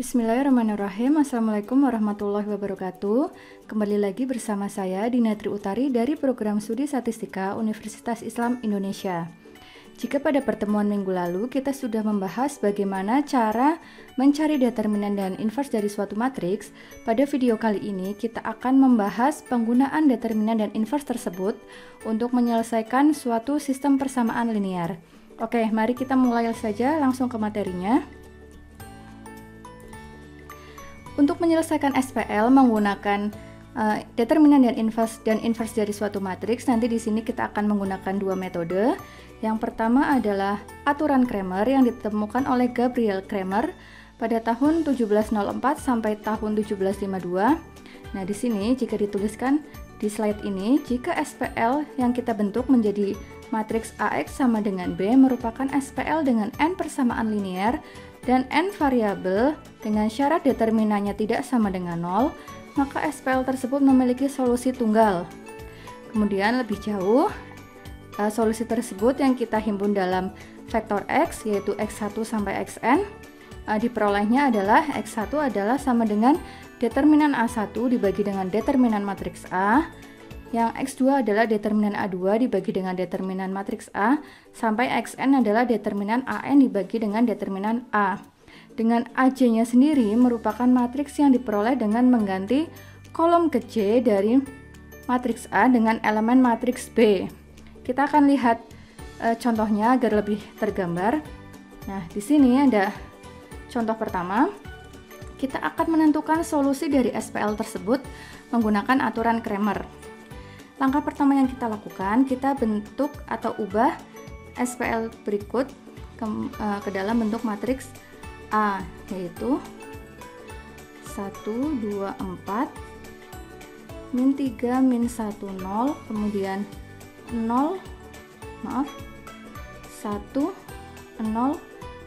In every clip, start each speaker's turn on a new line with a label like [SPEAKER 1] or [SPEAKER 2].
[SPEAKER 1] Bismillahirrahmanirrahim. Assalamualaikum warahmatullahi wabarakatuh. Kembali lagi bersama saya Dina Tri Utari dari Program Studi Statistika Universitas Islam Indonesia. Jika pada pertemuan minggu lalu kita sudah membahas bagaimana cara mencari determinan dan inverse dari suatu matriks, pada video kali ini kita akan membahas penggunaan determinan dan inverse tersebut untuk menyelesaikan suatu sistem persamaan linear. Oke, mari kita mulai saja langsung ke materinya. Untuk menyelesaikan SPL menggunakan determinan dan inverse dari suatu matriks, nanti di sini kita akan menggunakan dua metode. Yang pertama adalah aturan Cramer yang ditemukan oleh Gabriel Cramer pada tahun 1704 sampai tahun 1752. Nah, di sini jika dituliskan di slide ini, jika SPL yang kita bentuk menjadi matriks AX sama dengan B merupakan SPL dengan n persamaan linear dan n variabel dengan syarat determinannya tidak sama dengan 0, maka SPL tersebut memiliki solusi tunggal. Kemudian lebih jauh, solusi tersebut yang kita himpun dalam vektor X, yaitu X1 sampai Xn, diperolehnya adalah X1 adalah sama dengan determinan A1 dibagi dengan determinan matriks A, yang X2 adalah determinan A2 dibagi dengan determinan matriks A, sampai Xn adalah determinan An dibagi dengan determinan A. Dengan AJ-nya sendiri merupakan matriks yang diperoleh dengan mengganti kolom kecil dari matriks A dengan elemen matriks B. Kita akan lihat contohnya agar lebih tergambar. Nah, di sini ada contoh pertama. Kita akan menentukan solusi dari SPL tersebut menggunakan aturan Cramer. Langkah pertama yang kita lakukan, kita bentuk atau ubah SPL berikut ke dalam bentuk matriks A, yaitu 1, 2, 4, min 3, min 1, 0, kemudian 1, 0,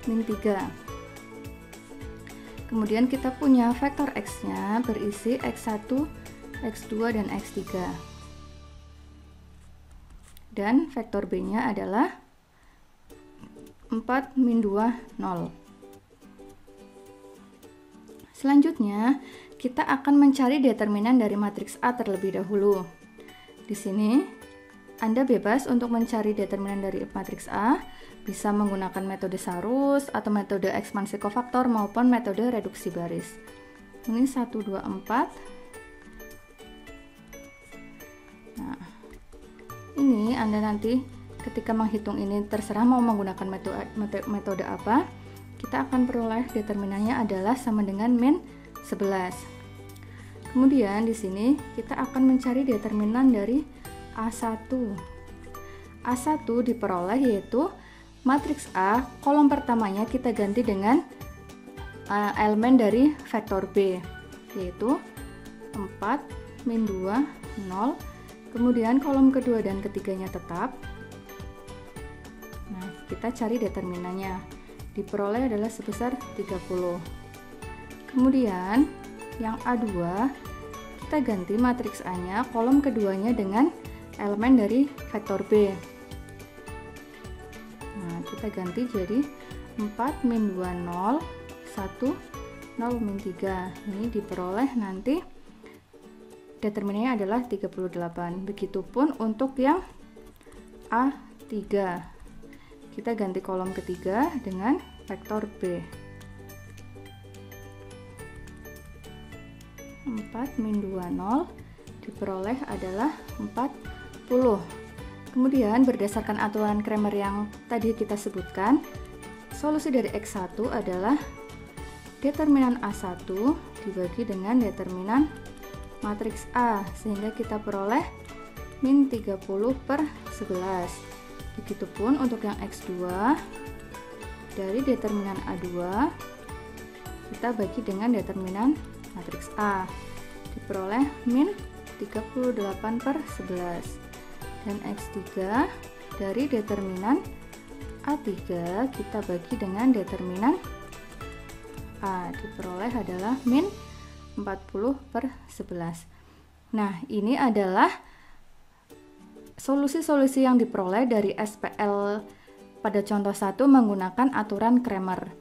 [SPEAKER 1] min 3. Kemudian kita punya vektor X-nya berisi X1, X2, dan X3. Dan vektor B-nya adalah 4, min 2, 0. Selanjutnya, kita akan mencari determinan dari matriks A terlebih dahulu. Di sini, Anda bebas untuk mencari determinan dari matriks A, bisa menggunakan metode Sarus atau metode ekspansi kofaktor maupun metode reduksi baris. Ini 1, 2, 4. Nah, ini Anda nanti ketika menghitung ini terserah mau menggunakan metode apa, kita akan peroleh determinannya adalah sama dengan min 11. Kemudian di sini kita akan mencari determinan dari A1. A1 diperoleh yaitu matriks A, kolom pertamanya kita ganti dengan elemen dari vektor B, yaitu 4, min 2, 0. Kemudian kolom kedua dan ketiganya tetap. Nah, kita cari determinannya. Diperoleh adalah sebesar 30. Kemudian yang A2 kita ganti matriks A-nya, kolom keduanya dengan elemen dari vektor B. Nah, kita ganti jadi 4, min 2, 0, 1, 0, min 3. Ini diperoleh nanti determinannya adalah 38. Begitupun untuk yang A3. Kita ganti kolom ketiga dengan vektor B. 4, min 2, 0 diperoleh adalah 40. Kemudian berdasarkan aturan Cramer yang tadi kita sebutkan, solusi dari X1 adalah determinan A1 dibagi dengan determinan matriks A, sehingga kita peroleh min 30 per 11. Begitupun untuk yang X2, dari determinan A2 kita bagi dengan determinan matriks A, diperoleh min 38 per 11. Dan X3 dari determinan A3 kita bagi dengan determinan A, diperoleh adalah min 40 per 11. Nah, ini adalah solusi-solusi yang diperoleh dari SPL pada contoh 1 menggunakan aturan Cramer.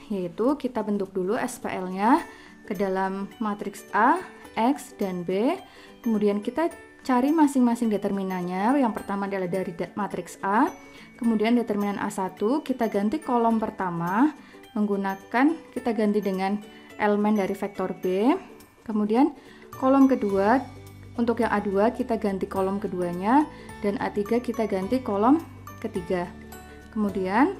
[SPEAKER 1] yaitu kita bentuk dulu SPL-nya ke dalam matriks A, X, dan B. Kemudian kita cari masing-masing determinannya. Yang pertama adalah dari matriks A. Kemudian determinan A1 kita ganti kolom pertama menggunakan, kita ganti dengan elemen dari vektor B. Kemudian kolom kedua, untuk yang A2 kita ganti kolom keduanya, dan A3 kita ganti kolom ketiga. Kemudian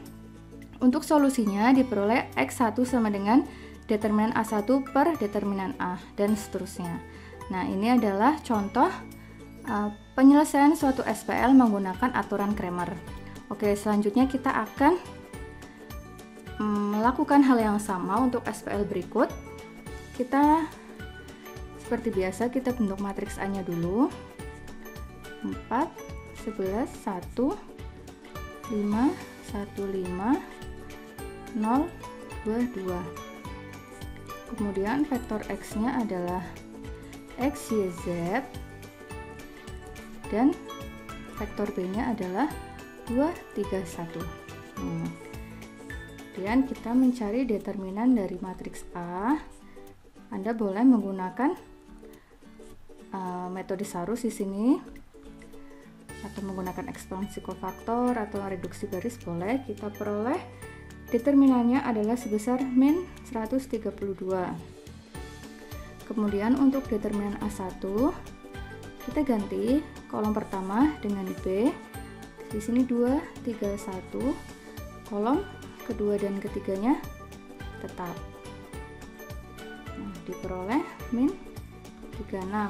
[SPEAKER 1] untuk solusinya diperoleh X1 sama dengan determinan A1 per determinan A, dan seterusnya. Nah, ini adalah contoh penyelesaian suatu SPL menggunakan aturan Cramer. Oke, selanjutnya kita akan melakukan hal yang sama untuk SPL berikut. Kita seperti biasa, kita bentuk matriks A-nya dulu. 4, 11, 1, 5, 1, 5, 0, 2, 2. Kemudian vektor X-nya adalah X, Y, Z, dan vektor B-nya adalah 2, 3, 1. Kemudian kita mencari determinan dari matriks A. Anda boleh menggunakan metode Sarus di sini, atau menggunakan ekspansi kofaktor atau reduksi baris boleh. Kita peroleh determinannya adalah sebesar min 132. Kemudian untuk determinan A1 kita ganti kolom pertama dengan B. Di sini 2, 3, 1. Kolom kedua dan ketiganya tetap. Nah, diperoleh min 36.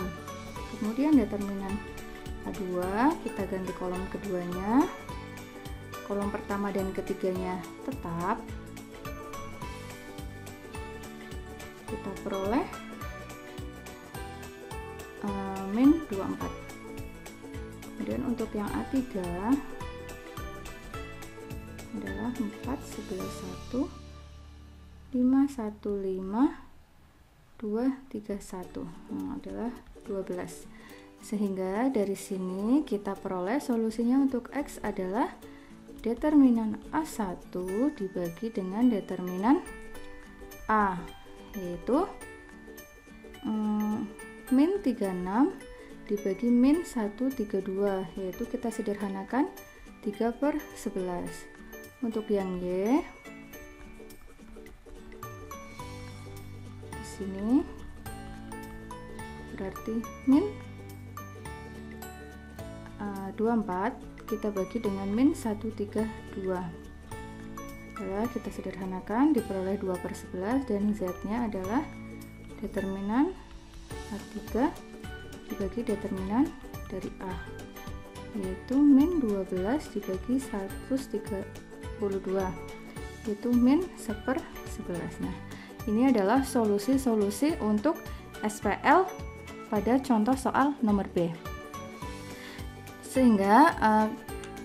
[SPEAKER 1] Kemudian determinan A2 kita ganti kolom keduanya. Kolom pertama dan ketiganya tetap. Kita peroleh min 24. Kemudian untuk yang A3 adalah 4, 11, 1, 5, 1, 5, 2, 3, 1. Adalah 12. Sehingga dari sini kita peroleh solusinya untuk X adalah determinan A1 dibagi dengan determinan A, yaitu min 36 dibagi min 132, yaitu kita sederhanakan 3/11. Untuk yang Y di sini berarti min 24 kita bagi dengan min 132. Kita sederhanakan, diperoleh 2/11, dan Z-nya adalah determinan A3 dibagi determinan dari A, yaitu min 12 dibagi 132, yaitu min 1/11. Nah, ini adalah solusi-solusi untuk SPL pada contoh soal nomor B. Sehingga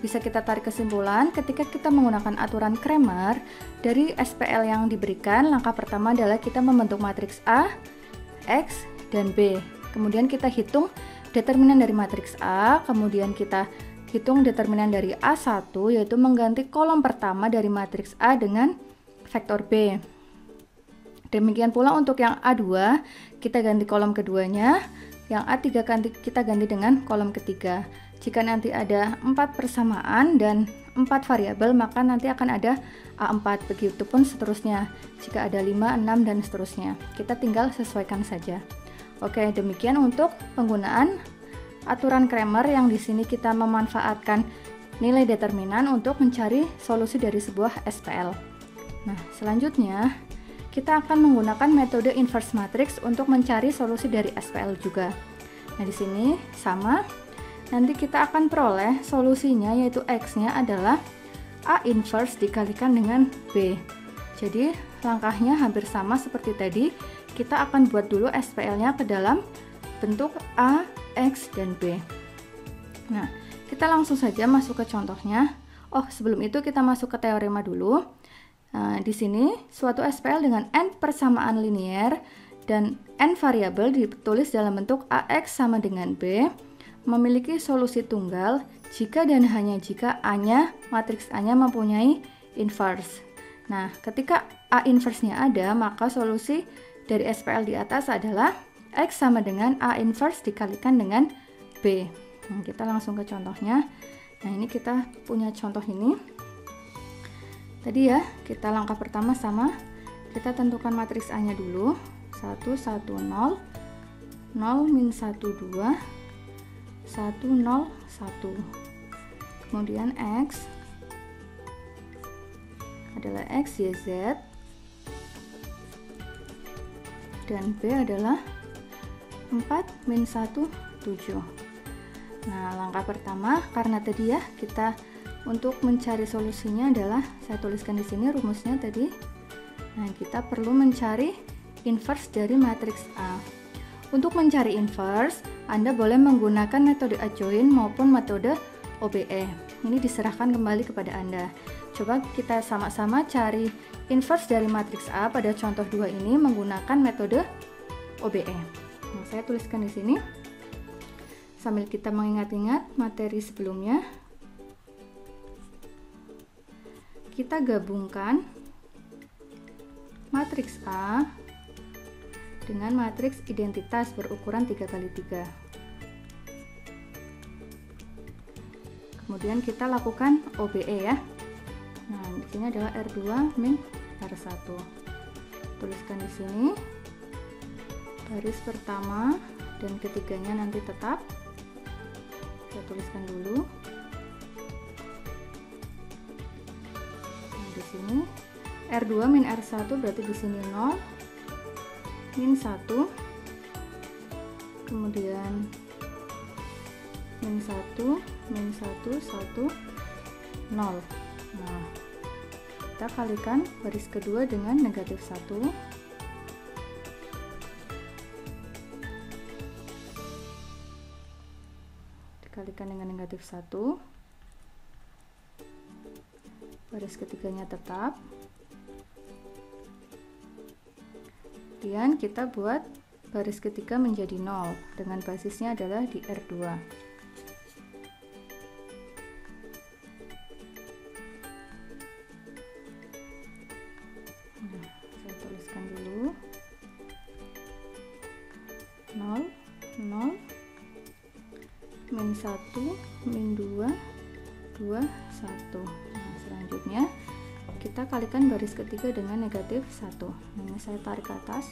[SPEAKER 1] bisa kita tarik kesimpulan ketika kita menggunakan aturan Cramer dari SPL yang diberikan. Langkah pertama adalah kita membentuk matriks A, X, dan B. Kemudian kita hitung determinan dari matriks A, kemudian kita hitung determinan dari A1, yaitu mengganti kolom pertama dari matriks A dengan vektor B. Demikian pula untuk yang A2, kita ganti kolom keduanya, yang A3 kita ganti dengan kolom ketiga. Jika nanti ada 4 persamaan dan 4 variabel, maka nanti akan ada A4, begitupun seterusnya. Jika ada 5, 6, dan seterusnya. Kita tinggal sesuaikan saja. Oke, demikian untuk penggunaan aturan Cramer yang di sini kita memanfaatkan nilai determinan untuk mencari solusi dari sebuah SPL. Nah, selanjutnya kita akan menggunakan metode inverse matrix untuk mencari solusi dari SPL juga. Nah, di sini sama. Nanti kita akan peroleh solusinya, yaitu X-nya adalah A inverse dikalikan dengan B. Jadi langkahnya hampir sama seperti tadi. Kita akan buat dulu SPL-nya ke dalam bentuk A, X, dan B. Nah, kita langsung saja masuk ke contohnya. Oh, sebelum itu kita masuk ke teorema dulu. Di sini suatu SPL dengan n persamaan linier dan n variabel ditulis dalam bentuk AX sama dengan B, memiliki solusi tunggal jika dan hanya jika A-nya, matriks A-nya mempunyai inverse. Nah, ketika A inverse-nya ada, maka solusi dari SPL di atas adalah X sama dengan A inverse dikalikan dengan B. Nah, kita langsung ke contohnya. Nah, ini kita punya contoh ini. Tadi ya, kita langkah pertama sama, kita tentukan matriks A-nya dulu. 1, 1, 0, 0, min 1, 2, 1, 0, 1. Kemudian X adalah X, Y, Z, dan B adalah 4, min 1, 7. Nah, langkah pertama, karena tadi ya, kita untuk mencari solusinya adalah, saya tuliskan di sini rumusnya tadi. Nah, kita perlu mencari inverse dari matriks A. Untuk mencari inverse, Anda boleh menggunakan metode adjoint maupun metode OBE. Ini diserahkan kembali kepada Anda. Coba kita sama-sama cari inverse dari matriks A pada contoh 2 ini menggunakan metode OBE. Nah, saya tuliskan di sini sambil kita mengingat-ingat materi sebelumnya. Kita gabungkan matriks A dengan matriks identitas berukuran 3x3. Kemudian kita lakukan OBE ya. Nah, di sini adalah R2 min R1. Tuliskan di sini baris pertama dan ketiganya nanti tetap. Saya tuliskan dulu. Nah, di sini R2 min R1 berarti di sini 0, min 1, kemudian min 1, min 1, 1, 0. Nah, kita kalikan baris kedua dengan negatif 1. Dikalikan dengan negatif 1. Baris ketiganya tetap. Kemudian kita buat baris ketiga menjadi 0 dengan basisnya adalah di R2. Nah, saya tuliskan dulu 0, 0, min 1, min 2, 2, 1. Nah, selanjutnya kita kalikan baris ketiga dengan negatif 1. Nah, ini saya tarik ke atas.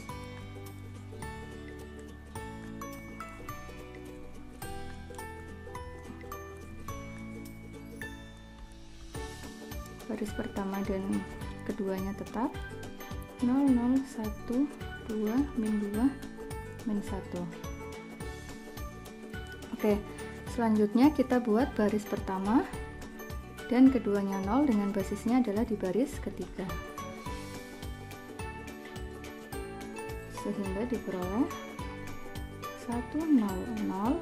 [SPEAKER 1] Baris pertama dan keduanya tetap. 0, 0, 1, 2, min 2, min 1. Oke, selanjutnya kita buat baris pertama dan keduanya 0 dengan basisnya adalah di baris ketiga, sehingga diperoleh 1, 0, 0,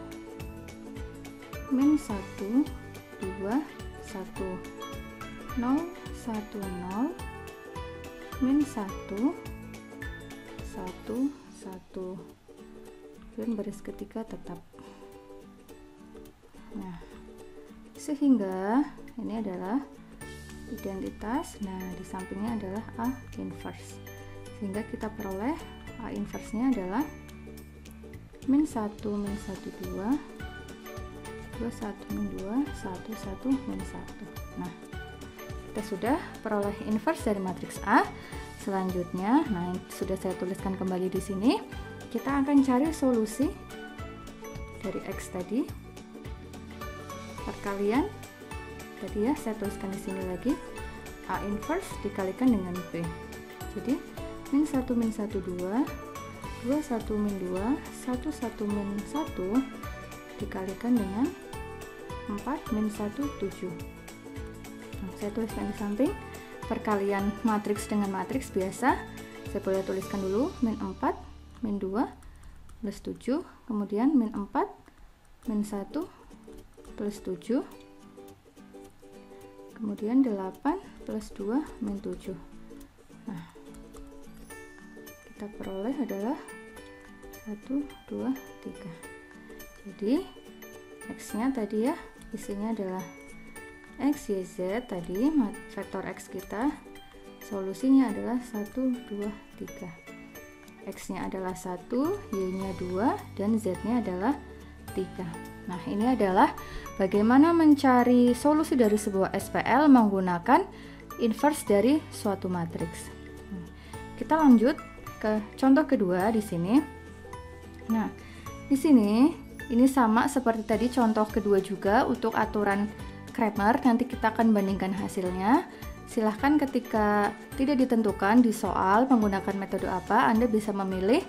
[SPEAKER 1] min 1, 2, 1, 0, 1, 0, min 1, 1, 1, dan baris ketiga tetap. Nah, sehingga ini adalah identitas. Nah, di sampingnya adalah A inverse, sehingga kita peroleh A inverse nya adalah min 1, min 1, 2, 2, 1, min 2, 1, 1, min 1. Nah, kita sudah peroleh inverse dari matriks A. Selanjutnya, nah sudah saya tuliskan kembali di sini, kita akan cari solusi dari X tadi. Perkalian tadi ya, saya tuliskan di sini lagi A inverse dikalikan dengan B. Jadi min 1 min 1 2, 2 1 min 2, 1 1 min 1 dikalikan dengan 4 min 1 7. Nah, saya tuliskan di samping perkalian matriks dengan matriks biasa. Saya boleh tuliskan dulu min 4 min 2 plus 7, kemudian min 4 min 1 plus 7, kemudian 8 plus 2 min 7. Nah, kita peroleh adalah 1, 2, 3. Jadi X nya tadi ya, isinya adalah X, Y, Z tadi, vektor X kita Solusinya adalah 1, 2, 3. X-nya adalah 1, Y-nya 2, dan Z-nya adalah 3. Nah, ini adalah bagaimana mencari solusi dari sebuah SPL menggunakan inverse dari suatu matriks. Kita lanjut ke contoh kedua di sini. Nah, di sini ini sama seperti tadi contoh kedua juga untuk aturan Cramer. Nanti kita akan bandingkan hasilnya. Silahkan ketika tidak ditentukan di soal menggunakan metode apa, Anda bisa memilih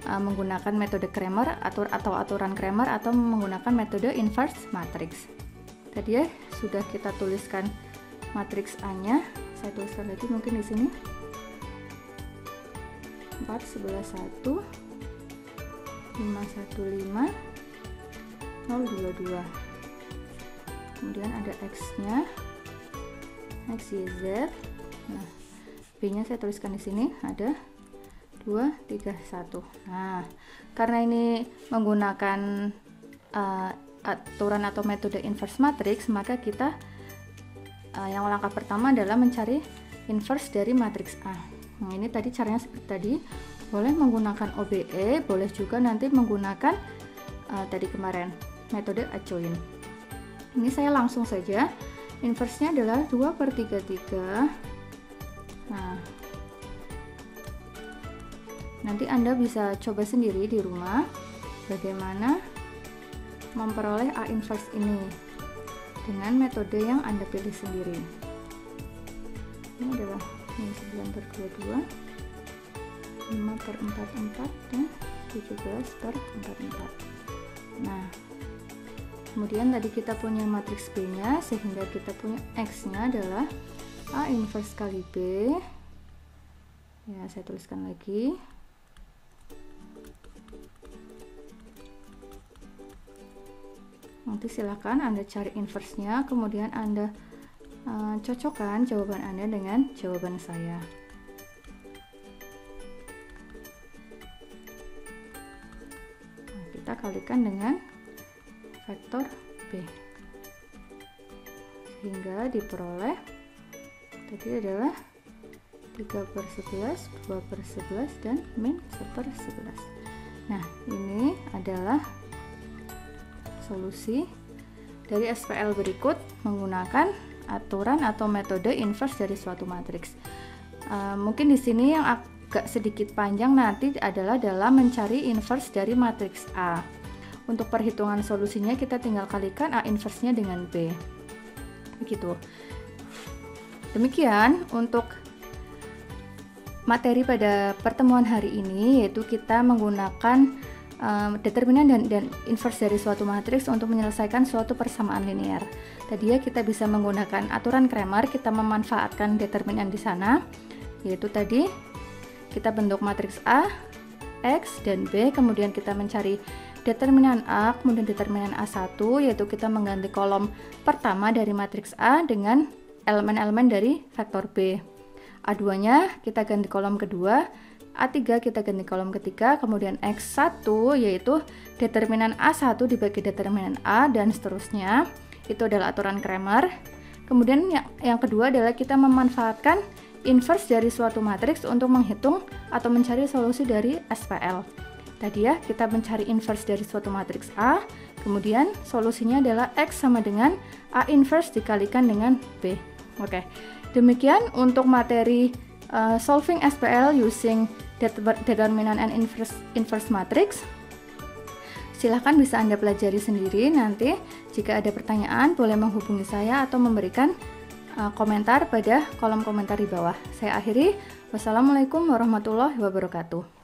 [SPEAKER 1] menggunakan metode Cramer atau aturan Cramer atau menggunakan metode inverse matrix. Tadi ya sudah kita tuliskan matriks A-nya. Saya tuliskan lagi mungkin di sini. 4, 11, 1, 5, 1, 5, 0, 2, 2. Kemudian ada X-nya. X, Y, Z. Nah, B-nya saya tuliskan di sini ada 2, 3, 1. Nah, karena ini menggunakan aturan atau metode inverse matrix, maka kita yang langkah pertama adalah mencari inverse dari matriks A. Nah, ini tadi caranya seperti tadi. Boleh menggunakan OBE, boleh juga nanti menggunakan tadi kemarin metode adjoint. Ini saya langsung saja. Inverse-nya adalah 2/3. Nah, nanti Anda bisa coba sendiri di rumah bagaimana memperoleh A inverse ini dengan metode yang Anda pilih sendiri. Ini adalah 9/22, 5/44, dan 17/44. Nah, kemudian tadi kita punya matriks B-nya, sehingga kita punya X-nya adalah A inverse kali B. Ya, saya tuliskan lagi. Nanti silakan Anda cari inverse-nya, kemudian Anda cocokkan jawaban Anda dengan jawaban saya. Nah, kita kalikan dengan vektor B, sehingga diperoleh tadi adalah 3/11, 2/11, dan min 1/11. Nah, ini adalah solusi dari SPL berikut menggunakan aturan atau metode inverse dari suatu matriks. Mungkin di sini yang agak sedikit panjang nanti adalah dalam mencari inverse dari matriks A. Untuk perhitungan solusinya kita tinggal kalikan A inverse-nya dengan B. Begitu. Demikian untuk materi pada pertemuan hari ini, yaitu kita menggunakan determinan dan inverse dari suatu matriks untuk menyelesaikan suatu persamaan linear. Tadi ya kita bisa menggunakan aturan Cramer, kita memanfaatkan determinan di sana, yaitu tadi kita bentuk matriks A, X, dan B, kemudian kita mencari determinan A, kemudian determinan A1, yaitu kita mengganti kolom pertama dari matriks A dengan elemen-elemen dari vektor B. A2-nya kita ganti kolom kedua, A3 kita ganti kolom ketiga, kemudian X1 yaitu determinan A1 dibagi determinan A, dan seterusnya. Itu adalah aturan Cramer. Kemudian yang kedua adalah kita memanfaatkan inverse dari suatu matriks untuk menghitung atau mencari solusi dari SPL. Tadi ya, kita mencari inverse dari suatu matriks A, kemudian solusinya adalah X sama dengan A inverse dikalikan dengan B. Oke, demikian untuk materi solving SPL using determinant and inverse matrix. Silahkan bisa Anda pelajari sendiri. Nanti jika ada pertanyaan boleh menghubungi saya atau memberikan komentar pada kolom komentar di bawah. Saya akhiri. Wassalamualaikum warahmatullahi wabarakatuh.